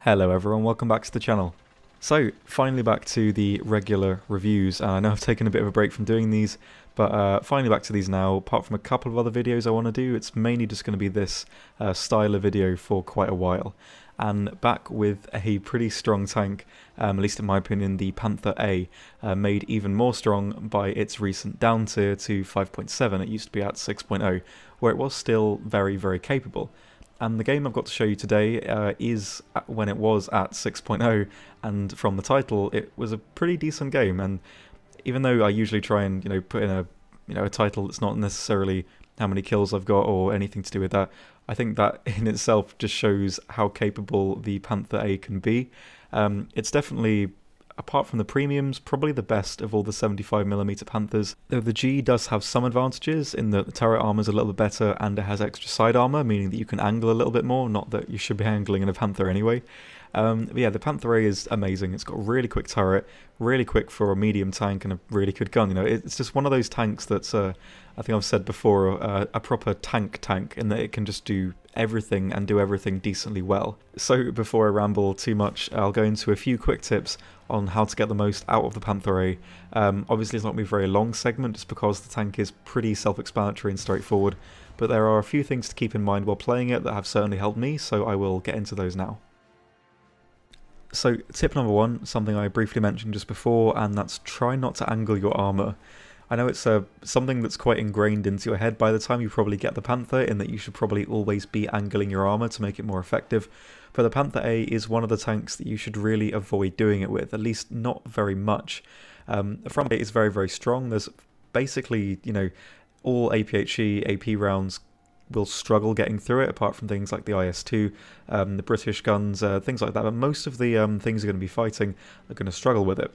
Hello everyone, welcome back to the channel. So, finally back to the regular reviews, and I know I've taken a bit of a break from doing these, but finally back to these now. Apart from a couple of other videos I want to do, it's mainly just going to be this style of video for quite a while. And back with a pretty strong tank, at least in my opinion, the Panther A, made even more strong by its recent down tier to 5.7, it used to be at 6.0, where it was still very, very capable. And the game I've got to show you today is when it was at 6.0, and from the title, it was a pretty decent game. And even though I usually try and put in a title that's not necessarily how many kills I've got or anything to do with that, I think that in itself just shows how capable the Panther A can be. It's definitely, apart from the premiums, probably the best of all the 75mm Panthers. Though the G does have some advantages in that the turret armor is a little bit better and it has extra side armor, meaning that you can angle a little bit more, not that you should be angling in a Panther anyway. But yeah, the Panther A is amazing. It's got a really quick turret, really quick for a medium tank, and a really good gun. It's just one of those tanks that's, I think I've said before, a proper tank in that it can just do everything and do everything decently well. So before I ramble too much, I'll go into a few quick tips on how to get the most out of the Panther A. Obviously it's not going to be a very long segment just because the tank is pretty self-explanatory and straightforward, but there are a few things to keep in mind while playing it that have certainly helped me, so I will get into those now. So tip number one, something I briefly mentioned just before, and that's try not to angle your armor. I know it's something that's quite ingrained into your head by the time you probably get the Panther, in that you should probably always be angling your armor to make it more effective, but the Panther A is one of the tanks that you should really avoid doing it with, at least not very much. The front plate is very, very strong. There's basically, all APHE, AP rounds will struggle getting through it, apart from things like the IS-2, the British guns, things like that, but most of the things you're going to be fighting are going to struggle with it.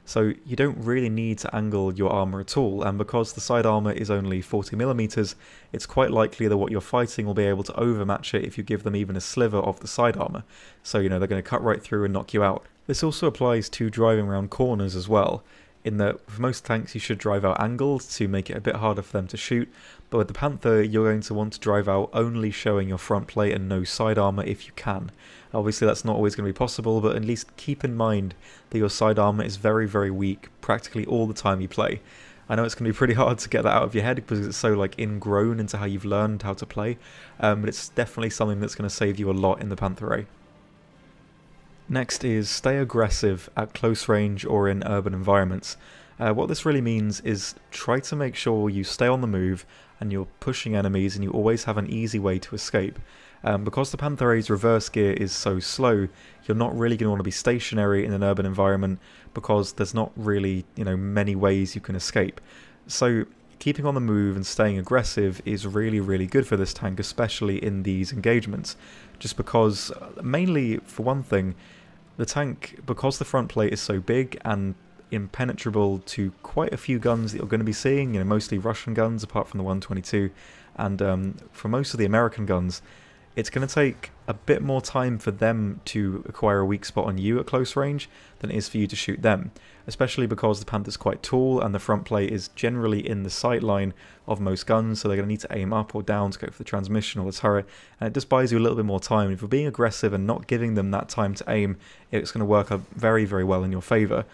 So you don't really need to angle your armor at all, and because the side armor is only 40mm, it's quite likely that what you're fighting will be able to overmatch it if you give them even a sliver of the side armor. So they're going to cut right through and knock you out. This also applies to driving around corners as well, in that for most tanks you should drive out angled to make it a bit harder for them to shoot, but with the Panther you're going to want to drive out only showing your front plate and no side armor if you can. Obviously that's not always going to be possible, but at least keep in mind that your side armor is very, very weak practically all the time you play. I know it's going to be pretty hard to get that out of your head because it's so ingrown into how you've learned how to play, but it's definitely something that's going to save you a lot in the Panther A. Next is stay aggressive at close range or in urban environments. What this really means is try to make sure you stay on the move and you're pushing enemies and you always have an easy way to escape. Because the Panther A's reverse gear is so slow, you're not really going to want to be stationary in an urban environment because there's not really, many ways you can escape. So keeping on the move and staying aggressive is really, really good for this tank, especially in these engagements. Just because, mainly for one thing, the tank, because the front plate is so big and impenetrable to quite a few guns that you're going to be seeing, mostly Russian guns apart from the 122, and for most of the American guns, it's going to take a bit more time for them to acquire a weak spot on you at close range than it is for you to shoot them, especially because the Panther's quite tall and the front plate is generally in the sight line of most guns, so they're going to need to aim up or down to go for the transmission or the turret, and it just buys you a little bit more time. If you're being aggressive and not giving them that time to aim, it's going to work out very, very well in your favour.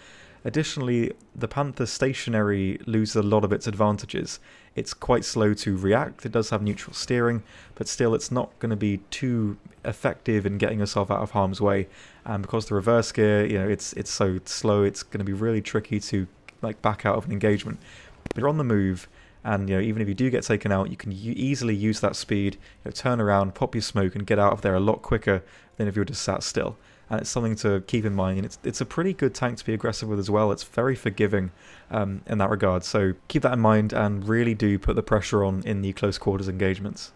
Additionally, the Panther stationary loses a lot of its advantages. It's quite slow to react, it does have neutral steering, but still it's not going to be too effective in getting yourself out of harm's way. And because the reverse gear, it's so slow, it's going to be really tricky to back out of an engagement. If you're on the move, and even if you do get taken out, you can easily use that speed, turn around, pop your smoke, and get out of there a lot quicker than if you're just sat still. And it's something to keep in mind, and it's a pretty good tank to be aggressive with as well. It's very forgiving in that regard, so keep that in mind and really do put the pressure on in the close quarters engagements.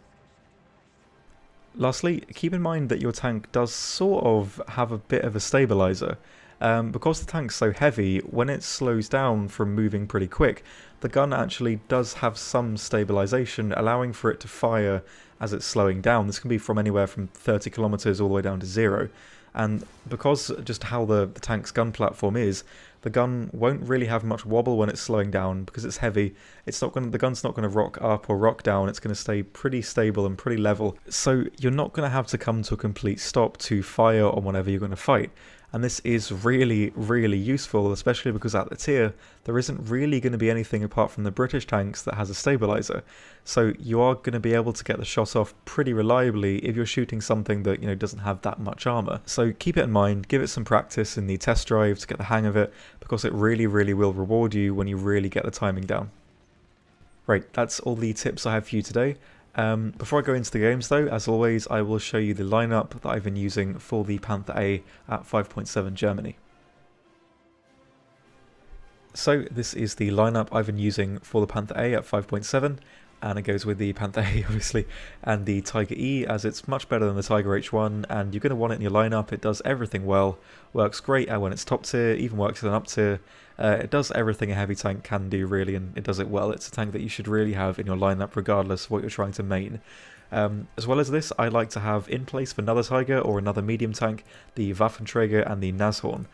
Lastly, keep in mind that your tank does sort of have a bit of a stabilizer. Because the tank's so heavy, when it slows down from moving pretty quick, the gun actually does have some stabilization, allowing for it to fire as it's slowing down. This can be from anywhere from 30 kilometers all the way down to 0. And because just how the tank's gun platform is, the gun won't really have much wobble when it's slowing down because it's heavy. The gun's not going to rock up or rock down. It's going to stay pretty stable and pretty level. So you're not going to have to come to a complete stop to fire on whatever you're going to fight. And this is really, really useful, especially because at the tier, there isn't really going to be anything apart from the British tanks that has a stabilizer. So you are going to be able to get the shot off pretty reliably if you're shooting something that, doesn't have that much armor. So keep it in mind, give it some practice in the test drive to get the hang of it, because it really, really will reward you when you really get the timing down. Right, that's all the tips I have for you today. Before I go into the games though, as always, I will show you the lineup that I've been using for the Panther A at 5.7 Germany. So this is the lineup I've been using for the Panther A at 5.7, and it goes with the Panther A obviously, and the Tiger E, as it's much better than the Tiger H1, and you're going to want it in your lineup. It does everything well, works great when it's top tier, even works in an up tier. It does everything a heavy tank can do really, and it does it well. It's a tank that you should really have in your lineup regardless of what you're trying to main. As well as this, I like to have in place for another Tiger or another medium tank, the Waffenträger and the Nashorn.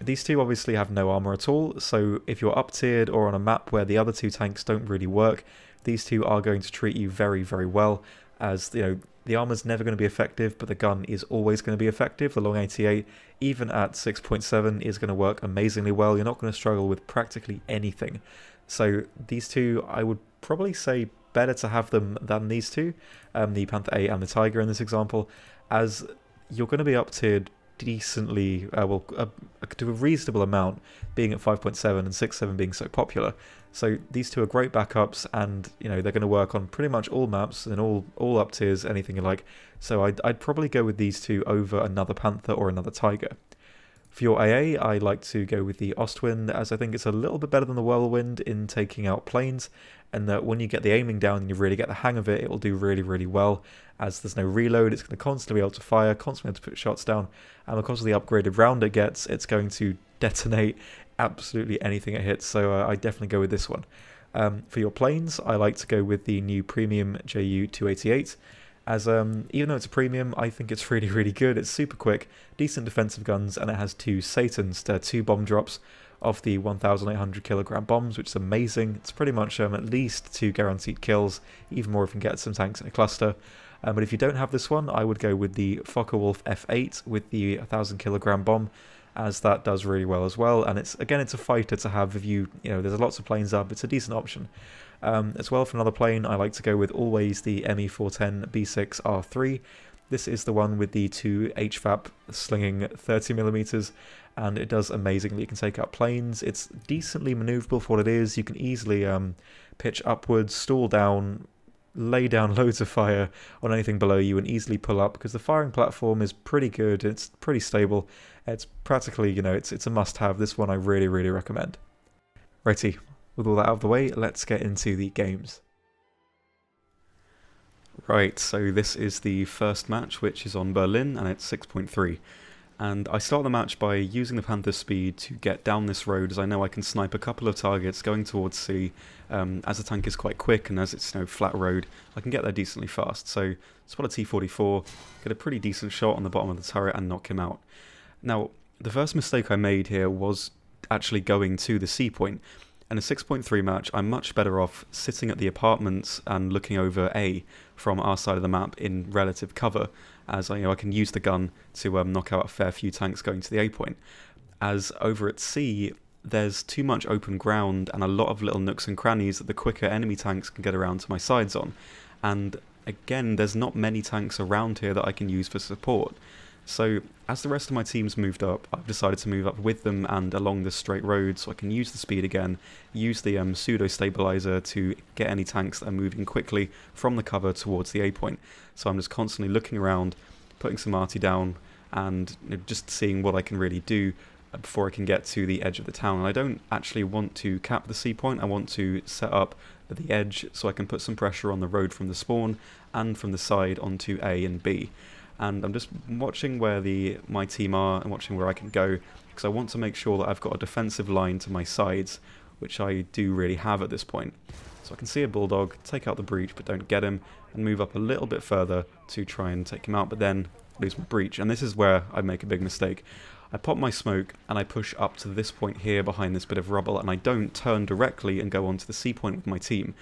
These two obviously have no armor at all, so if you're up tiered or on a map where the other two tanks don't really work, these two are going to treat you very, very well, as the armor's never going to be effective, but the gun is always going to be effective. The long 88, even at 6.7, is going to work amazingly well. You're not going to struggle with practically anything. So these two, I would probably say better to have them than these two, the Panther A and the Tiger in this example, as you're going to be up tiered decently, to a reasonable amount, being at 5.7 and 6.7 being so popular. So these two are great backups, and they're going to work on pretty much all maps and all up tiers, anything you like. So I'd probably go with these two over another Panther or another Tiger. For your AA, I like to go with the Ostwind, as I think it's a little bit better than the Whirlwind in taking out planes, and that when you get the aiming down and you really get the hang of it, it will do really, really well, as there's no reload. It's going to constantly be able to fire, constantly able to put shots down, and because of the upgraded round it gets, it's going to detonate absolutely anything it hits, so I definitely go with this one. For your planes, I like to go with the new premium JU-288, as even though it's a premium, I think it's really, really good. It's super quick, decent defensive guns, and it has two Satans, two bomb drops of the 1,800 kilogram bombs, which is amazing. It's pretty much at least 2 guaranteed kills, even more if you can get some tanks in a cluster. But if you don't have this one, I would go with the Focke-Wulf F8 with the 1,000 kilogram bomb, as that does really well as well. And it's a fighter to have if there's lots of planes up. It's a decent option. As well, for another plane, I like to go with always the Me-410 B6R3. This is the one with the 2 HVAP slinging 30mm, and it does amazingly. You can take out planes. It's decently maneuverable for what it is. You can easily pitch upwards, stall down, lay down loads of fire on anything below you, and easily pull up, because the firing platform is pretty good. It's pretty stable. It's practically, it's a must-have. This one I really, really recommend. Righty, with all that out of the way, let's get into the games. Right, so this is the first match, which is on Berlin, and it's 6.3. And I start the match by using the Panther's speed to get down this road, as I know I can snipe a couple of targets going towards C. As the tank is quite quick, and as it's flat road, I can get there decently fast. So spot a T-44, get a pretty decent shot on the bottom of the turret and knock him out. Now, the first mistake I made here was actually going to the C point. In a 6.3 match, I'm much better off sitting at the apartments and looking over A from our side of the map in relative cover, as I can use the gun to knock out a fair few tanks going to the A point. As over at C, there's too much open ground and a lot of little nooks and crannies that the quicker enemy tanks can get around to my sides on. And again, there's not many tanks around here that I can use for support. So as the rest of my team's moved up, I've decided to move up with them and along this straight road so I can use the speed again, use the pseudo-stabilizer to get any tanks that are moving quickly from the cover towards the A point. So I'm just constantly looking around, putting some arty down, and just seeing what I can really do before I can get to the edge of the town. And I don't actually want to cap the C point, I want to set up at the edge so I can put some pressure on the road from the spawn and from the side onto A and B. And I'm just watching where my team are and watching where I can go, because I want to make sure that I've got a defensive line to my sides, which I do really have at this point. So I can see a Bulldog, take out the breach but don't get him, and move up a little bit further to try and take him out, but then lose my breach. And this is where I make a big mistake. I pop my smoke and I push up to this point here behind this bit of rubble, and I don't turn directly and go onto the C point with my team.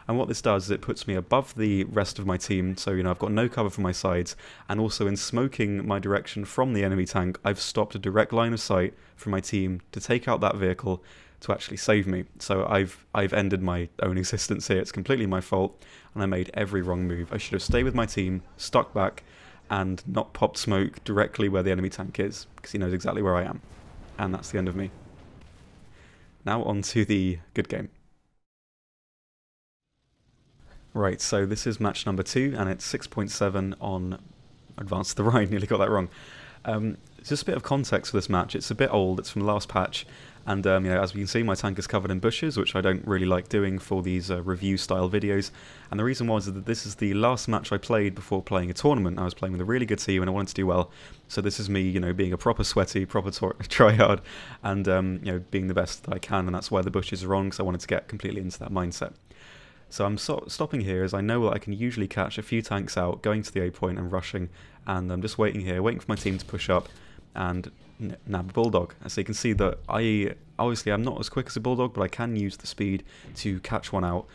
And what this does is it puts me above the rest of my team, so I've got no cover for my sides, and also in smoking my direction from the enemy tank, I've stopped a direct line of sight from my team to take out that vehicle to actually save me. So I've ended my own existence here. It's completely my fault, and I made every wrong move. I should have stayed with my team, stuck back, and not popped smoke directly where the enemy tank is, because he knows exactly where I am. And that's the end of me. Now on to the good game. Right, so this is match number 2, and it's 6.7 on Advanced to the Rhine. Nearly got that wrong. Just a bit of context for this match. It's a bit old. It's from the last patch, and as we can see, my tank is covered in bushes, which I don't really like doing for these review-style videos. And the reason was that this is the last match I played before playing a tournament. I was playing with a really good team, and I wanted to do well. So this is me, being a proper sweaty, proper tryhard, and being the best that I can. And that's why the bushes are on, because I wanted to get completely into that mindset. So I'm stopping here as I know that I can usually catch a few tanks out, going to the A point and rushing, and I'm just waiting here, waiting for my team to push up and nab a bulldog. So you can see that obviously I'm not as quick as a bulldog, but I can use the speed to catch one out,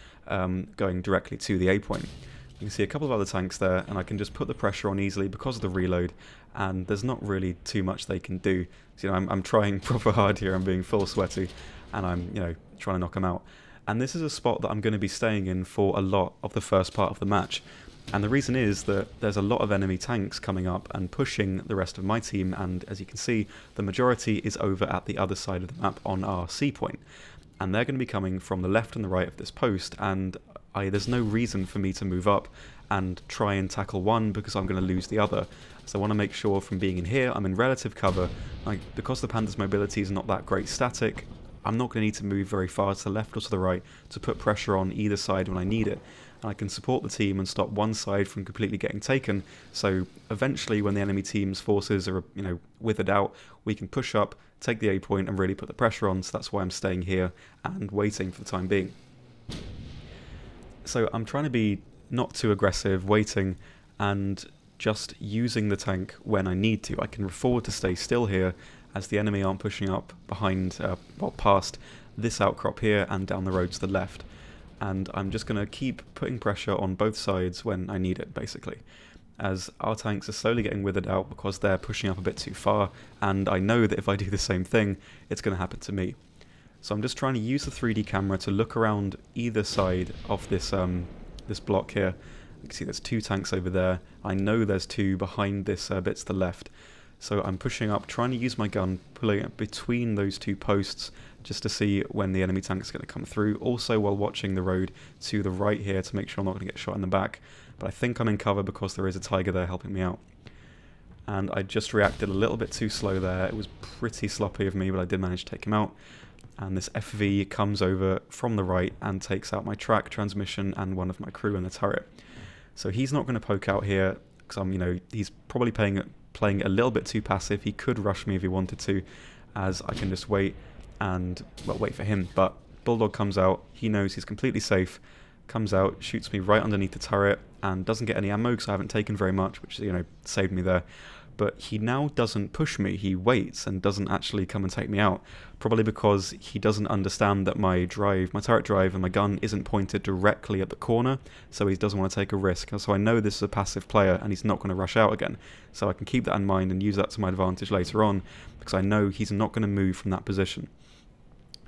going directly to the A point. You can see a couple of other tanks there, and I can just put the pressure on easily because of the reload, and there's not really too much they can do. So I'm trying proper hard here, I'm being full sweaty, and I'm trying to knock them out. And this is a spot that I'm going to be staying in for a lot of the first part of the match. And the reason is that there's a lot of enemy tanks coming up and pushing the rest of my team, and as you can see, the majority is over at the other side of the map on our C point. And they're going to be coming from the left and the right of this post, and there's no reason for me to move up and try and tackle one because I'm going to lose the other. So I want to make sure from being in here, I'm in relative cover. Because the Panther's mobility is not that great static, I'm not going to need to move very far to the left or to the right to put pressure on either side when I need it. And I can support the team and stop one side from completely getting taken, so eventually when the enemy team's forces are withered out, we can push up, take the A point and really put the pressure on. So that's why I'm staying here and waiting for the time being. So I'm trying to be not too aggressive, waiting and just using the tank when I need to. I can afford to stay still here as the enemy aren't pushing up behind, past this outcrop here and down the road to the left. And I'm just going to keep putting pressure on both sides when I need it, basically, as our tanks are slowly getting withered out because they're pushing up a bit too far, and I know that if I do the same thing, it's going to happen to me. So I'm just trying to use the 3D camera to look around either side of this this block here. You can see there's 2 tanks over there. I know there's 2 behind this bit to the left. So I'm pushing up, trying to use my gun, pulling it between those 2 posts just to see when the enemy tank is going to come through. Also while watching the road to the right here to make sure I'm not going to get shot in the back. But I think I'm in cover because there is a tiger there helping me out. And I just reacted a little bit too slow there. It was pretty sloppy of me, but I did manage to take him out. And this FV comes over from the right and takes out my track, transmission, and one of my crew in the turret. So he's not going to poke out here because he's probably playing a little bit too passive. He could rush me if he wanted to, as I can just wait and wait for him. But Bulldog comes out, he knows he's completely safe, comes out, shoots me right underneath the turret, and doesn't get any ammo because I haven't taken very much, which saved me there. But he now doesn't push me, he waits and doesn't actually come and take me out, probably because he doesn't understand that my turret drive and my gun isn't pointed directly at the corner, so he doesn't want to take a risk. So I know this is a passive player and he's not going to rush out again, so I can keep that in mind and use that to my advantage later on, because I know he's not going to move from that position.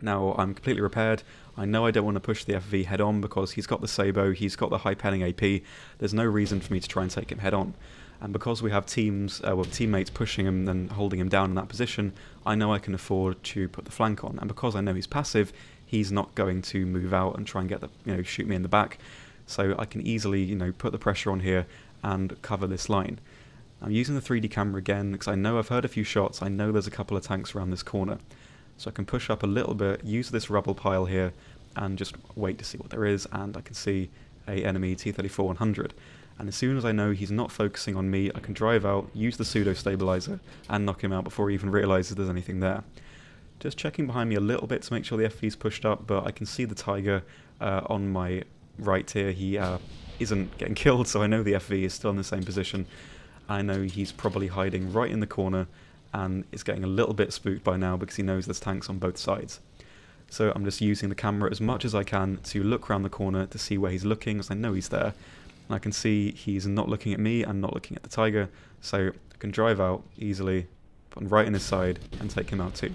Now I'm completely repaired. I know I don't want to push the FV head on because he's got the Sabo, he's got the high penning AP, there's no reason for me to try and take him head on. And because we have teammates pushing him and holding him down in that position, I know I can afford to put the flank on. And because I know he's passive, he's not going to move out and try and get shoot me in the back. So I can easily put the pressure on here and cover this line. I'm using the 3D camera again because I know I've heard a few shots. I know there's a couple of tanks around this corner. So I can push up a little bit, use this rubble pile here, and just wait to see what there is. And I can see a enemy T-34-100. And as soon as I know he's not focusing on me, I can drive out, use the pseudo-stabilizer, and knock him out before he even realises there's anything there. Just checking behind me a little bit to make sure the FV's pushed up, but I can see the tiger on my right here. He isn't getting killed, so I know the FV is still in the same position. I know he's probably hiding right in the corner and is getting a little bit spooked by now because he knows there's tanks on both sides. So I'm just using the camera as much as I can to look around the corner to see where he's looking, as I know he's there. And I can see he's not looking at me and not looking at the tiger, so I can drive out easily, put right in his side, and take him out too.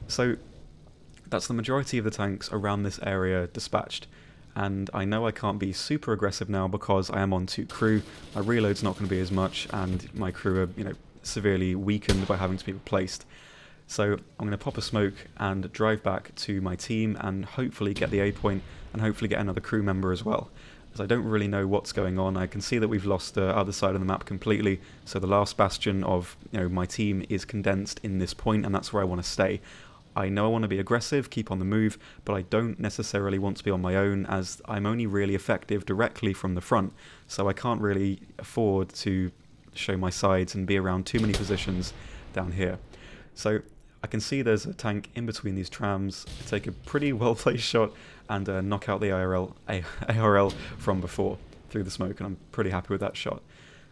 So that's the majority of the tanks around this area dispatched. And I know I can't be super aggressive now because I am on 2 crew. My reload's not going to be as much, and my crew are, severely weakened by having to be replaced. So I'm going to pop a smoke and drive back to my team and hopefully get the A point and hopefully get another crew member as well. As I don't really know what's going on. I can see that we've lost the other side of the map completely, so the last bastion of my team is condensed in this point, and that's where I want to stay. I know I want to be aggressive, keep on the move, but I don't necessarily want to be on my own, as I'm only really effective directly from the front, so I can't really afford to show my sides and be around too many positions down here. So I can see there's a tank in between these trams. I take a pretty well-placed shot and knock out the ARL from before through the smoke, and I'm pretty happy with that shot.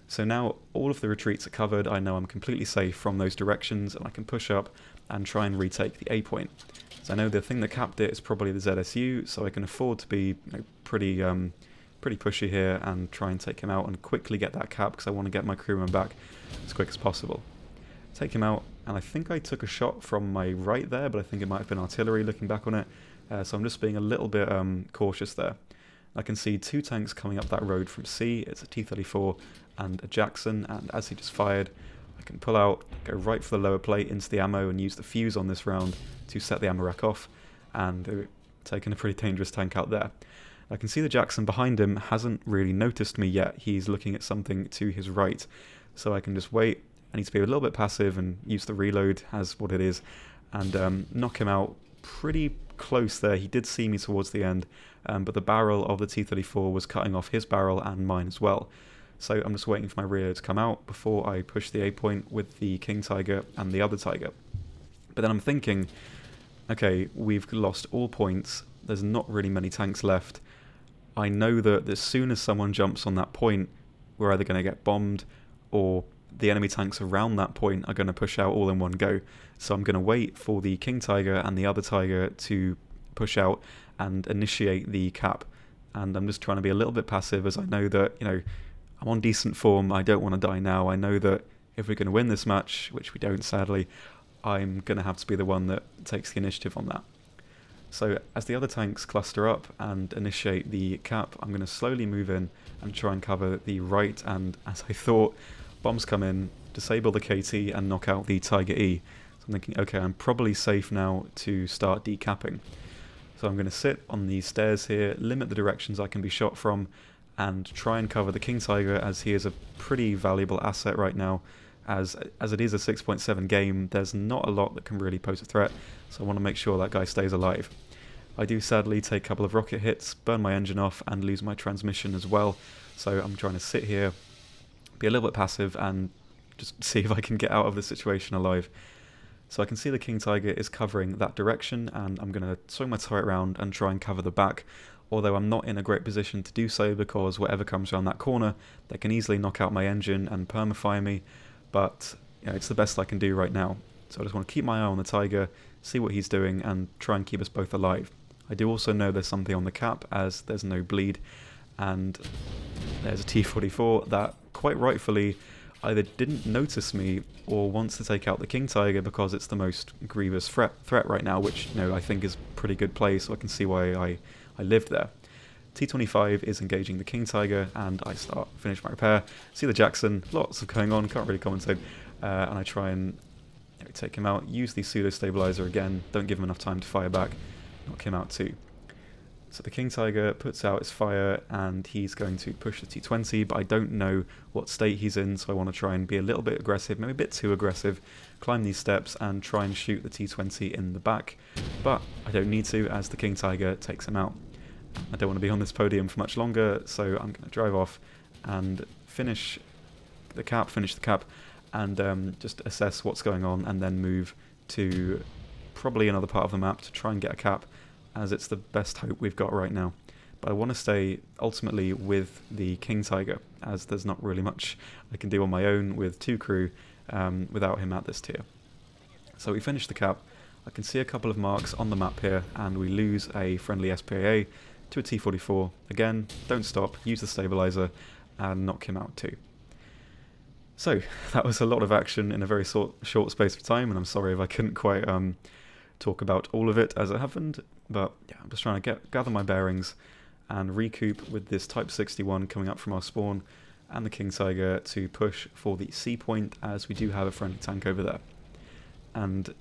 So now all of the retreats are covered. I know I'm completely safe from those directions, and I can push up and try and retake the A point. So I know the thing that capped it is probably the ZSU, so I can afford to be pretty pushy here and try and take him out and quickly get that cap, because I want to get my crewman back as quick as possible. Take him out, and I think I took a shot from my right there, but I think it might have been artillery looking back on it, so I'm just being a little bit cautious there. I can see 2 tanks coming up that road from C. It's a T-34 and a Jackson, and as he just fired, I can pull out, go right for the lower plate into the ammo and use the fuse on this round to set the ammo rack off, and taking a pretty dangerous tank out there. I can see the Jackson behind him hasn't really noticed me yet. He's looking at something to his right, so I can just wait. I need to be a little bit passive and use the reload as what it is, and knock him out pretty close there. He did see me towards the end, but the barrel of the T-34 was cutting off his barrel and mine as well. So I'm just waiting for my reload to come out before I push the A point with the King Tiger and the other Tiger. But then I'm thinking, okay, we've lost all points. There's not really many tanks left. I know that as soon as someone jumps on that point, we're either going to get bombed, or the enemy tanks around that point are going to push out all in one go. So I'm going to wait for the King Tiger and the other Tiger to push out and initiate the cap. And I'm just trying to be a little bit passive, as I know that, I'm on decent form. I don't want to die now. I know that if we're going to win this match, which we don't sadly, I'm going to have to be the one that takes the initiative on that. So as the other tanks cluster up and initiate the cap, I'm going to slowly move in and try and cover the right, and as I thought, bombs come in, disable the KT and knock out the Tiger E. So I'm thinking, okay, I'm probably safe now to start decapping. So I'm going to sit on these stairs here, limit the directions I can be shot from, and try and cover the King Tiger, as he is a pretty valuable asset right now. As it is a 6.7 game, there's not a lot that can really pose a threat, so I want to make sure that guy stays alive. I do sadly take a couple of rocket hits, burn my engine off, and lose my transmission as well, so I'm trying to sit here, be a little bit passive, and just see if I can get out of the situation alive. So I can see the King Tiger is covering that direction, and I'm going to swing my turret around and try and cover the back, although I'm not in a great position to do so, because whatever comes around that corner, they can easily knock out my engine and permafire me, but it's the best I can do right now. So I just want to keep my eye on the Tiger, see what he's doing, and try and keep us both alive. I do also know there's something on the cap, as there's no bleed, and there's a T-44 that quite rightfully either didn't notice me or wants to take out the King Tiger because it's the most grievous threat right now, which I think is a pretty good play, so I can see why I lived there. T-25 is engaging the King Tiger, and I finish my repair, see the Jackson, lots of going on, can't really commentate, and I try and take him out, use the pseudo-stabilizer again, don't give him enough time to fire back, knock him out too. So the King Tiger puts out his fire, and he's going to push the T-20, but I don't know what state he's in, so I want to try and be a little bit aggressive, maybe a bit too aggressive, climb these steps and try and shoot the T-20 in the back, but I don't need to, as the King Tiger takes him out. I don't want to be on this podium for much longer, so I'm going to drive off and finish the cap, and just assess what's going on, and then move to probably another part of the map to try and get a cap, as it's the best hope we've got right now. but I want to stay ultimately with the King Tiger, as there's not really much I can do on my own with 2 crew without him at this tier. So we finish the cap. I can see a couple of marks on the map here, and we lose a friendly SPA to a T-44. Again, don't stop, use the stabilizer, and knock him out too. So, that was a lot of action in a very short space of time, and I'm sorry if I couldn't quite talk about all of it as it happened, but yeah, I'm just trying to gather my bearings and recoup with this Type 61 coming up from our spawn, and the King Tiger to push for the C point, as we do have a friendly tank over there. And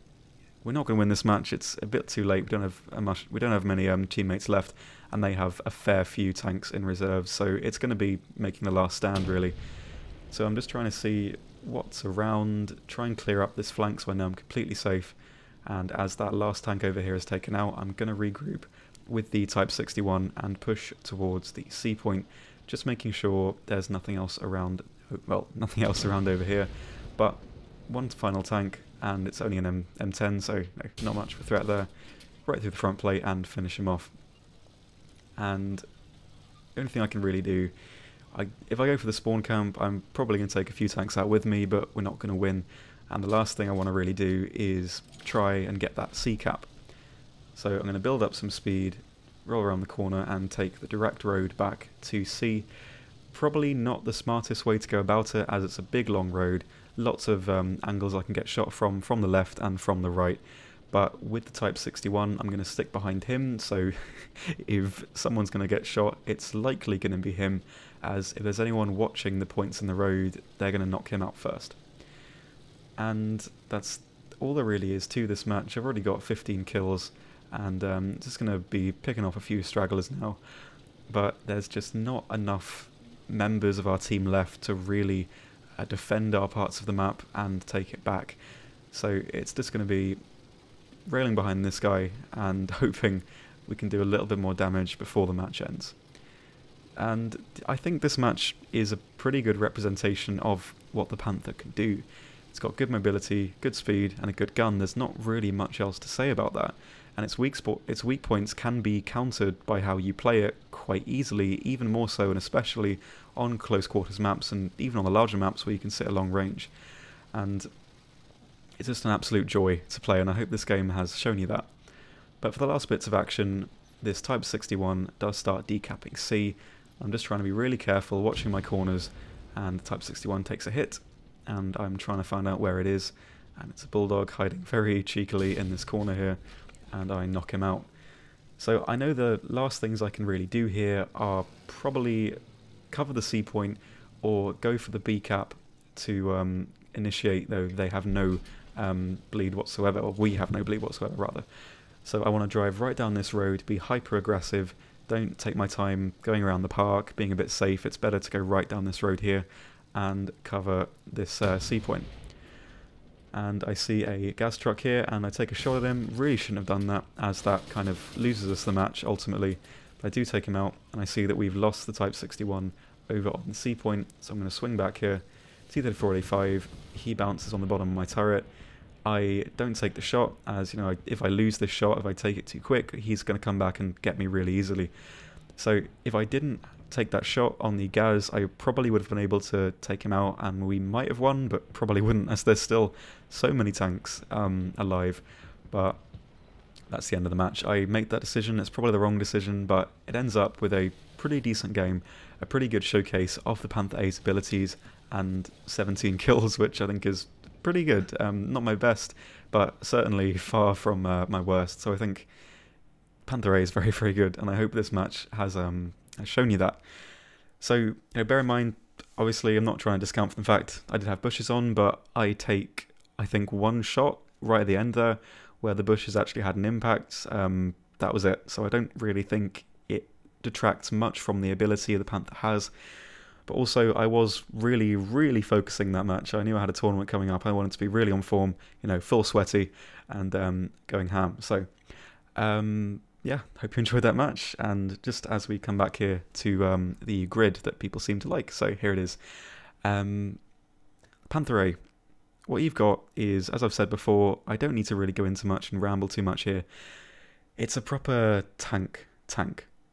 we're not going to win this match. It's a bit too late. We don't have many teammates left, and they have a fair few tanks in reserve, so it's going to be making the last stand really. So I'm just trying to see what's around, try and clear up this flank so I know I'm completely safe. And as that last tank over here is taken out, I'm going to regroup with the Type 61 and push towards the C point, just making sure there's nothing else around. Well, nothing else around over here, but one final tank. And it's only an M10, so no, not much of a threat there. Right through the front plate and finish him off. And the only thing I can really do, if I go for the spawn camp, I'm probably going to take a few tanks out with me, but we're not going to win. And the last thing I want to really do is try and get that C cap. So I'm going to build up some speed, roll around the corner, and take the direct road back to C. Probably not the smartest way to go about it, as it's a big long road. Lots of angles I can get shot from the left and from the right, but with the Type 61 I'm going to stick behind him, so if someone's going to get shot, it's likely going to be him, as if there's anyone watching the points in the road, they're going to knock him out first. And that's all there really is to this match. I've already got 15 kills, and just going to be picking off a few stragglers now, but there's just not enough members of our team left to really defend our parts of the map and take it back. So it's just going to be railing behind this guy and hoping we can do a little bit more damage before the match ends. And I think this match is a pretty good representation of what the Panther can do. It's got good mobility, good speed, and a good gun. There's not really much else to say about that. And its weak points can be countered by how you play it quite easily, even more so and especially on close quarters maps and even on the larger maps where you can sit at long range. And it's just an absolute joy to play, and I hope this game has shown you that. But for the last bits of action, this Type 61 does start decapping C. I'm just trying to be really careful, watching my corners, and the Type 61 takes a hit, and I'm trying to find out where it is, and it's a bulldog hiding very cheekily in this corner here, and I knock him out. So I know the last things I can really do here are probably cover the C point or go for the B cap to initiate, though they have no bleed whatsoever, or we have no bleed whatsoever rather. So I want to drive right down this road, be hyper aggressive, don't take my time going around the park, being a bit safe. It's better to go right down this road here and cover this C point. And I see a gas truck here, and I take a shot at him. Really shouldn't have done that, as that kind of loses us the match ultimately. But I do take him out, and I see that we've lost the Type 61 over on the C point, so I'm going to swing back here. T-3485, he bounces on the bottom of my turret. I don't take the shot, as you know, if I lose this shot, if I take it too quick, he's going to come back and get me really easily. So if I didn't take that shot on the Gaz, I probably would have been able to take him out, and we might have won, but probably wouldn't, as there's still so many tanks alive. But that's the end of the match. I make that decision. It's probably the wrong decision, but it ends up with a pretty decent game, a pretty good showcase of the Panther A's abilities, and 17 kills, which I think is pretty good. Not my best, but certainly far from my worst. So I think Panther A is very, very good, and I hope this match has shown you that. So, you know, bear in mind, obviously I'm not trying to discount from the fact I did have bushes on, but I take, I think, one shot right at the end there where the bushes actually had an impact. That was it. So I don't really think it detracts much from the ability the Panther has. But also, I was really, really focusing that match. I knew I had a tournament coming up. I wanted to be really on form, you know, full sweaty and going ham. So, yeah, hope you enjoyed that match. And just as we come back here to the grid that people seem to like. So here it is. Panther A. What you've got is, as I've said before, I don't need to really go into much and ramble too much here. It's a proper tank.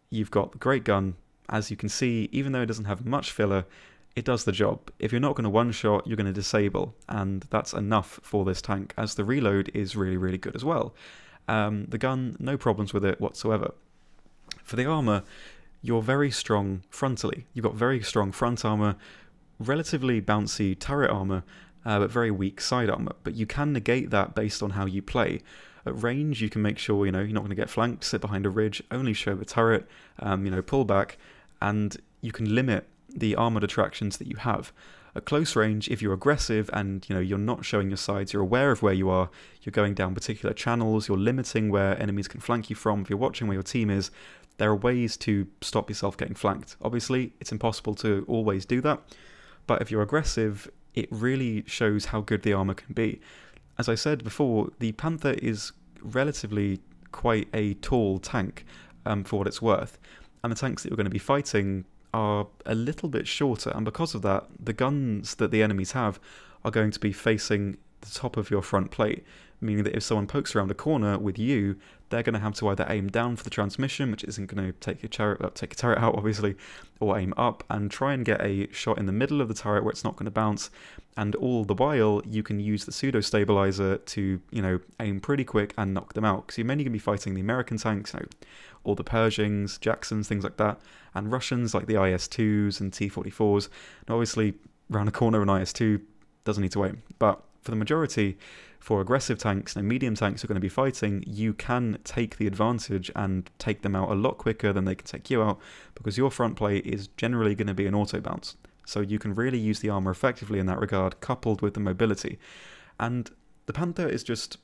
you've got the great gun. As you can see, even though it doesn't have much filler, it does the job. If you're not going to one-shot, you're going to disable, and that's enough for this tank, as the reload is really, really good as well. The gun, no problems with it whatsoever. For the armour, you're very strong frontally. You've got very strong front armour, relatively bouncy turret armour, but very weak side armour. But you can negate that based on how you play. At range, you can make sure, you're not going to get flanked, sit behind a ridge, only show the turret, pull back, and you can limit the armoured attractions that you have. At close range, if you're aggressive and you're not showing your sides, you're aware of where you are, you're going down particular channels, you're limiting where enemies can flank you from, if you're watching where your team is, there are ways to stop yourself getting flanked. Obviously, it's impossible to always do that, but if you're aggressive, it really shows how good the armour can be. As I said before, the Panther is relatively quite a tall tank for what it's worth, and the tanks that you're going to be fighting are a little bit shorter, and because of that, the guns that the enemies have are going to be facing the top of your front plate, meaning that if someone pokes around a corner with you, they're going to have to either aim down for the transmission, which isn't going to take your turret out, obviously, or aim up and try and get a shot in the middle of the turret where it's not going to bounce. And all the while, you can use the pseudo stabilizer to, aim pretty quick and knock them out, because you're mainly going to be fighting the American tanks, all the Pershings, Jacksons, things like that, and Russians like the IS-2s and T-44s. And obviously, round a corner an IS-2 doesn't need to aim, but for the majority, for aggressive tanks and medium tanks you're going to be fighting, you can take the advantage and take them out a lot quicker than they can take you out, because your front plate is generally going to be an auto bounce. So you can really use the armor effectively in that regard, coupled with the mobility. And the Panther is just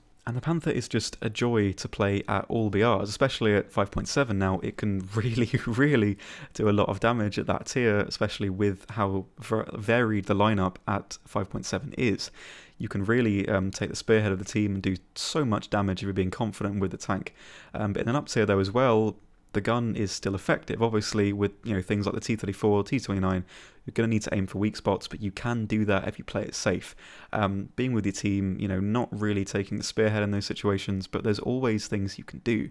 a joy to play at all BRs, especially at 5.7 now. It can really, really do a lot of damage at that tier, especially with how varied the lineup at 5.7 is. You can really take the spearhead of the team and do so much damage if you're being confident with the tank. But in an up tier though as well, the gun is still effective. Obviously with things like the T-34, T-29, you're going to need to aim for weak spots, but you can do that if you play it safe. Being with your team, not really taking the spearhead in those situations, but there's always things you can do.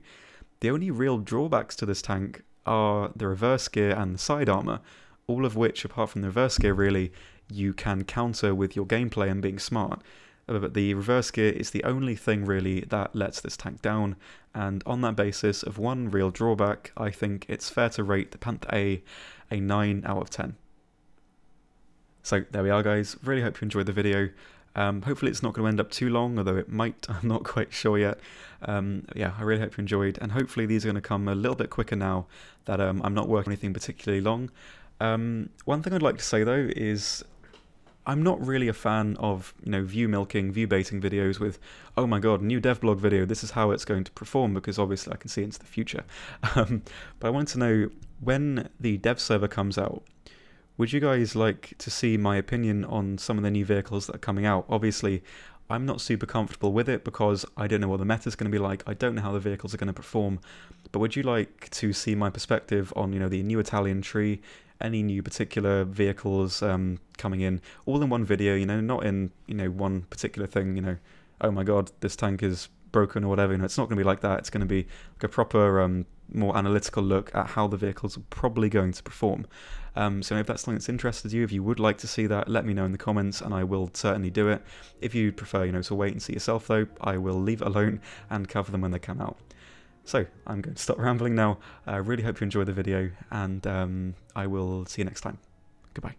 The only real drawbacks to this tank are the reverse gear and the side armor, all of which, apart from the reverse gear really, you can counter with your gameplay and being smart. But the reverse gear is the only thing really that lets this tank down, and on that basis of one real drawback, I think it's fair to rate the Panther A 9 out of 10. So there we are guys, really hope you enjoyed the video. Hopefully it's not going to end up too long, although it might, I'm not quite sure yet. Yeah, I really hope you enjoyed, and hopefully these are going to come a little bit quicker now that I'm not working on anything particularly long. One thing I'd like to say though is I'm not really a fan of, view milking, view baiting videos with, oh my god, new devblog video, this is how it's going to perform, because obviously I can see into the future. But I wanted to know, when the dev server comes out, would you guys like to see my opinion on some of the new vehicles that are coming out? Obviously, I'm not super comfortable with it because I don't know what the meta is going to be like, I don't know how the vehicles are going to perform, but would you like to see my perspective on, the new Italian tree, any new particular vehicles coming in, all in one video, not in, one particular thing, oh my god, this tank is broken or whatever, it's not going to be like that. It's going to be like a proper, more analytical look at how the vehicles are probably going to perform. So if that's something that's interested you, if you would like to see that, let me know in the comments and I will certainly do it. If you prefer, to wait and see yourself though, I will leave it alone and cover them when they come out. So I'm going to stop rambling now. I really hope you enjoyed the video, and I will see you next time. Goodbye.